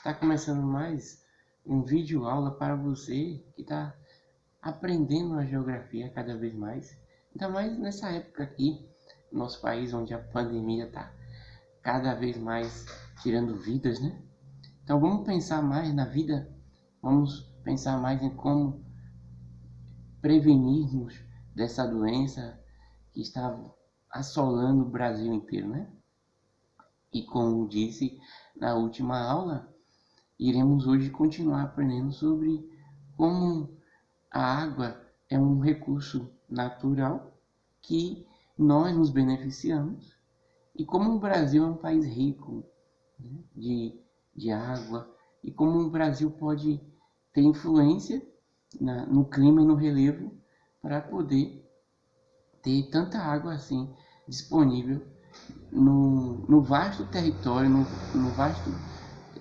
Está começando mais um vídeo aula para você que está aprendendo a geografia cada vez mais. Ainda mais nessa época aqui, no nosso país, onde a pandemia está cada vez mais tirando vidas, né? Então vamos pensar mais na vida, vamos pensar mais em como prevenirmos dessa doença que está assolando o Brasil inteiro, né? E como disse na última aula, iremos hoje continuar aprendendo sobre como a água é um recurso natural que nós nos beneficiamos e como o Brasil é um país rico, né, de água, e como o Brasil pode ter influência no clima e no relevo para poder ter tanta água assim disponível no vasto território,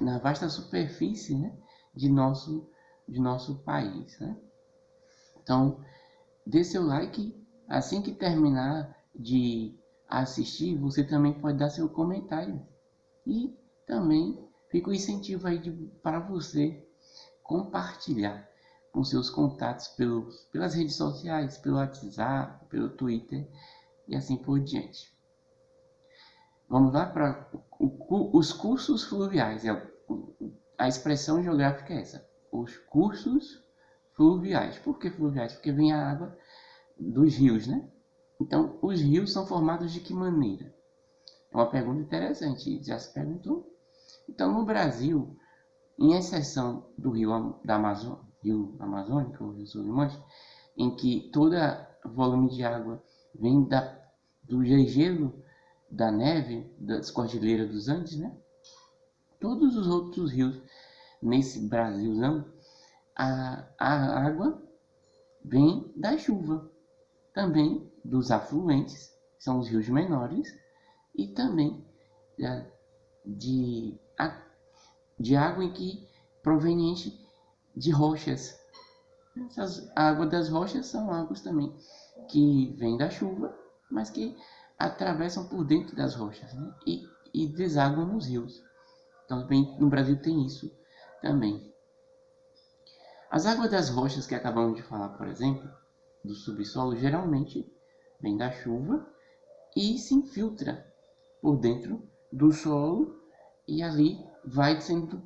na vasta superfície, né, de nosso país, né? Então, dê seu like. Assim que terminar de assistir, você também pode dar seu comentário. E também fica o incentivo aí para você compartilhar com seus contatos pelas redes sociais, pelo WhatsApp, pelo Twitter e assim por diante. Vamos lá para os cursos fluviais. A expressão geográfica é essa. Os cursos fluviais. Por que fluviais? Porque vem a água dos rios, né? Então, os rios são formados de que maneira? É uma pergunta interessante. Já se perguntou? Então, no Brasil, em exceção do rio Amazônico, o rio Solimões, em que todo volume de água vem do gelo, da neve, das cordilheiras dos Andes, né? Todos os outros rios nesse Brasilzão, a água vem da chuva, também dos afluentes, são os rios menores, e também de água proveniente de rochas. A água das rochas são águas também que vêm da chuva, mas que atravessam por dentro das rochas, né? e desaguam nos rios. Então, também no Brasil tem isso também. As águas das rochas que acabamos de falar, por exemplo, do subsolo, geralmente vem da chuva e se infiltra por dentro do solo e ali vai sendo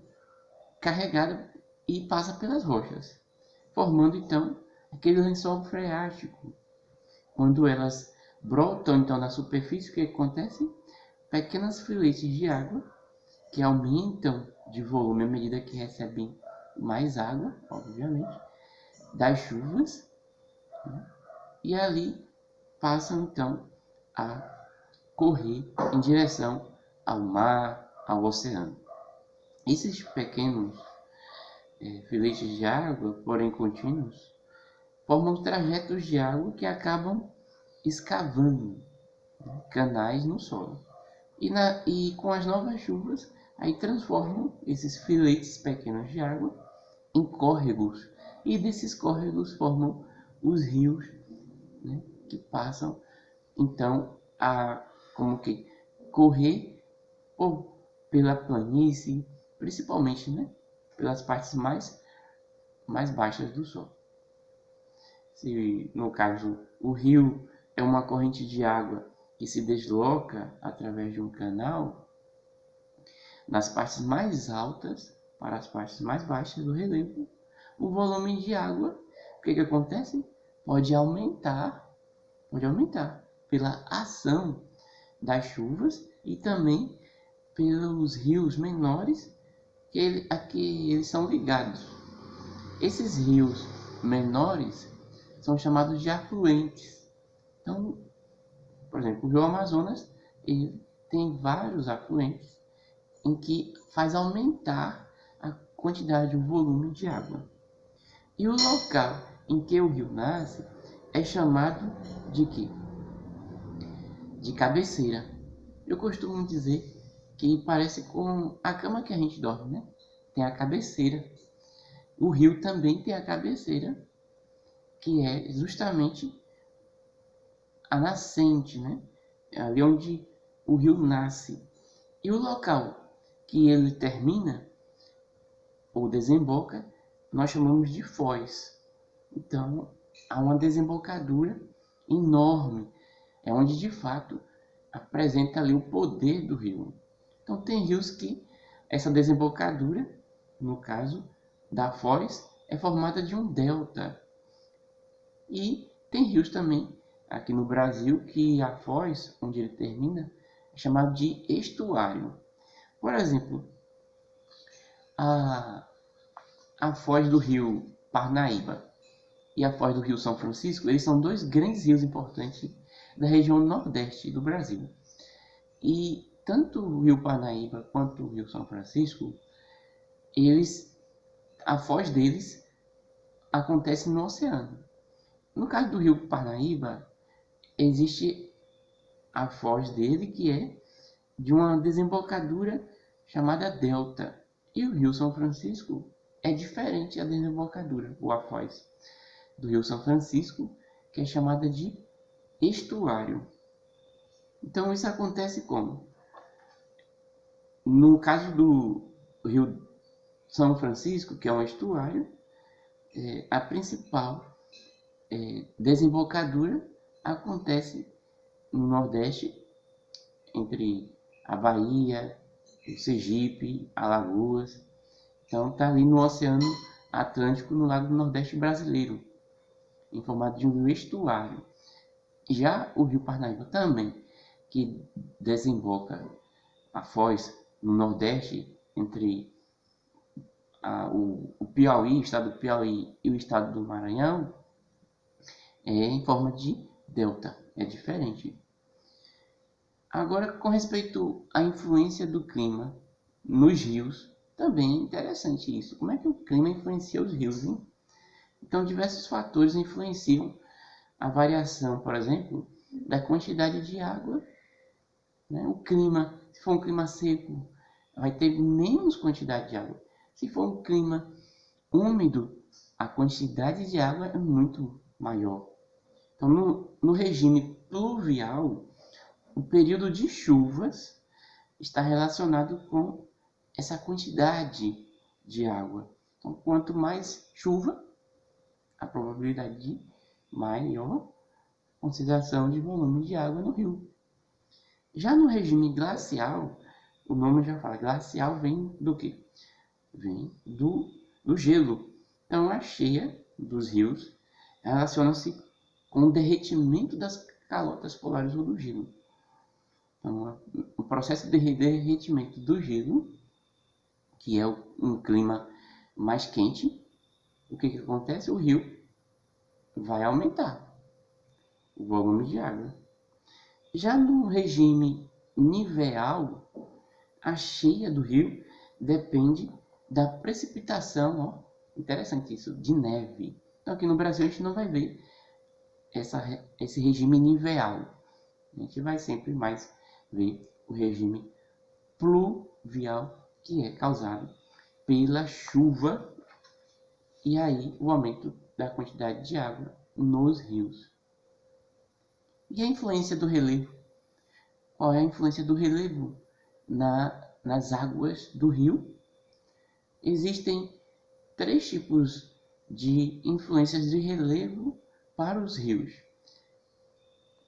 carregada e passa pelas rochas, formando então aquele lençol freático. Quando elas brotam então na superfície, o que acontece? Pequenas filetes de água que aumentam de volume à medida que recebem mais água, obviamente, das chuvas, né? E ali passam então a correr em direção ao mar, ao oceano. Esses pequenos filetes de água, porém contínuos, formam trajetos de água que acabam escavando, né, canais no solo. E com as novas chuvas, aí transformam esses filetes pequenos de água em córregos. E desses córregos formam os rios, né, que passam então a como que correr ou pela planície, principalmente, né, pelas partes mais baixas do solo. Se no caso o rio é uma corrente de água que se desloca através de um canal, nas partes mais altas para as partes mais baixas do relevo, o volume de água, o que acontece? Pode aumentar pela ação das chuvas e também pelos rios menores a que eles são ligados. Esses rios menores são chamados de afluentes. Então, por exemplo, o rio Amazonas, ele tem vários afluentes em que faz aumentar a quantidade, o volume de água. E o local em que o rio nasce é chamado de quê? De cabeceira. Eu costumo dizer que parece com a cama que a gente dorme, né? Tem a cabeceira. O rio também tem a cabeceira, que é justamente a nascente, né? É ali onde o rio nasce. E o local que ele termina ou desemboca, nós chamamos de foz. Então, há uma desembocadura enorme, é onde de fato apresenta ali o poder do rio. Então, tem rios que essa desembocadura, no caso da foz, é formada de um delta. E tem rios também, aqui no Brasil, que a foz, onde ele termina, é chamado de estuário. Por exemplo, a foz do rio Parnaíba e a foz do rio São Francisco, eles são dois grandes rios importantes da região nordeste do Brasil. E tanto o rio Parnaíba quanto o rio São Francisco, a foz deles acontece no oceano. No caso do rio Parnaíba, existe a foz dele que é de uma desembocadura chamada delta. E o rio São Francisco é diferente a desembocadura, ou a foz do rio São Francisco, que é chamada de estuário. Então isso acontece como? No caso do rio São Francisco, que é um estuário, a principal desembocadura acontece no Nordeste, entre a Bahia, o Sergipe, Alagoas. Então está ali no Oceano Atlântico, no lado do Nordeste brasileiro, em formato de um rio estuário. Já o rio Parnaíba também, que desemboca a foz no Nordeste, entre o Piauí, o estado do Piauí e o estado do Maranhão, é em forma de delta, é diferente. Agora, com respeito à influência do clima nos rios, também é interessante isso. Como é que o clima influencia os rios, hein? Então, diversos fatores influenciam a variação, por exemplo, da quantidade de água, né? O clima, se for um clima seco, vai ter menos quantidade de água. Se for um clima úmido, a quantidade de água é muito maior. Então, no regime pluvial, o período de chuvas está relacionado com essa quantidade de água. Então, quanto mais chuva, a probabilidade de maior concentração de volume de água no rio. Já no regime glacial, o nome já fala, glacial vem do quê? Vem do gelo. Então, a cheia dos rios relaciona-se com o derretimento das calotas polares ou do gelo. Então, o processo de derretimento do gelo, que é um clima mais quente, o que acontece? O rio vai aumentar o volume de água. Já no regime niveal, a cheia do rio depende da precipitação, ó, interessante isso, de neve. Então aqui no Brasil a gente não vai ver esse regime niveal. A gente vai sempre mais ver o regime pluvial, que é causado pela chuva e aí o aumento da quantidade de água nos rios. E a influência do relevo? Qual é a influência do relevo nas águas do rio? Existem 3 tipos de influências de relevo para os rios.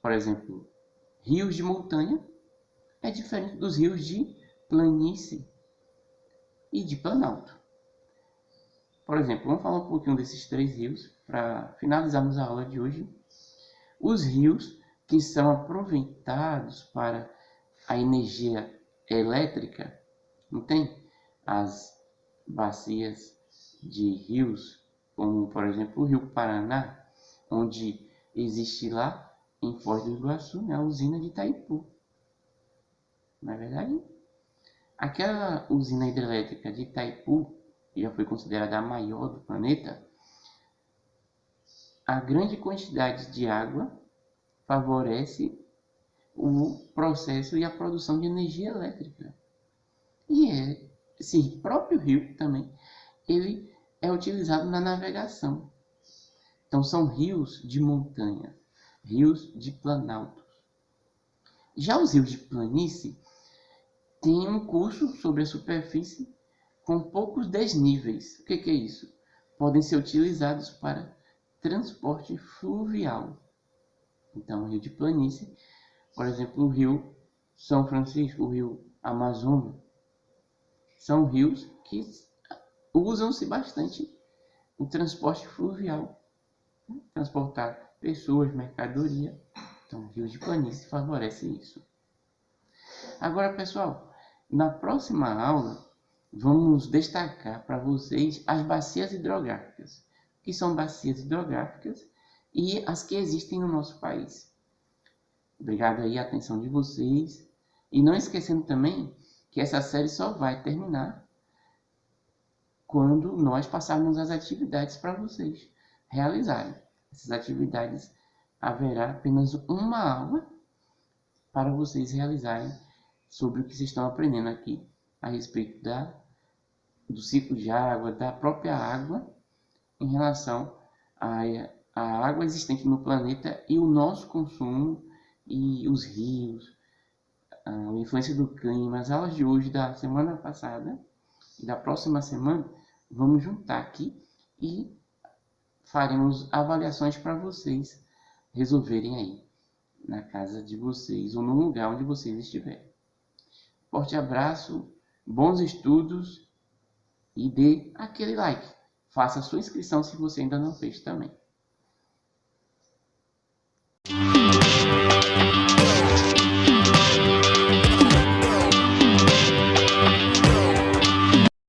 Por exemplo, rios de montanha é diferente dos rios de planície e de planalto. Por exemplo, vamos falar um pouquinho desses 3 rios para finalizarmos a aula de hoje. Os rios que são aproveitados para a energia elétrica, não tem? As bacias de rios, como por exemplo o Rio Paraná, onde existe lá em Foz do Iguaçu, né, a usina de Itaipu. Não é verdade? Aquela usina hidrelétrica de Itaipu, que já foi considerada a maior do planeta, a grande quantidade de água favorece o processo e a produção de energia elétrica. E esse próprio rio também, ele é utilizado na navegação. Então são rios de montanha, rios de planaltos. Já os rios de planície têm um curso sobre a superfície com poucos desníveis. O que é isso? Podem ser utilizados para transporte fluvial. Então, rio de planície, por exemplo, o rio São Francisco, o rio Amazonas, são rios que usam-se bastante o transporte fluvial, né? Transportar pessoas, mercadoria. Então, rio de planície favorece isso. Agora, pessoal, na próxima aula, vamos destacar para vocês as bacias hidrográficas. O que são bacias hidrográficas e as que existem no nosso país. Obrigado aí a atenção de vocês. E não esquecendo também que essa série só vai terminar quando nós passarmos as atividades para vocês realizarem. Essas atividades haverá apenas uma aula para vocês realizarem sobre o que vocês estão aprendendo aqui a respeito do ciclo de água, da própria água em relação à água existente no planeta e o nosso consumo e os rios, a influência do clima. As aulas de hoje, da semana passada e da próxima semana, vamos juntar aqui e faremos avaliações para vocês resolverem aí na casa de vocês ou no lugar onde vocês estiverem. Forte abraço, bons estudos e dê aquele like. Faça a sua inscrição se você ainda não fez também.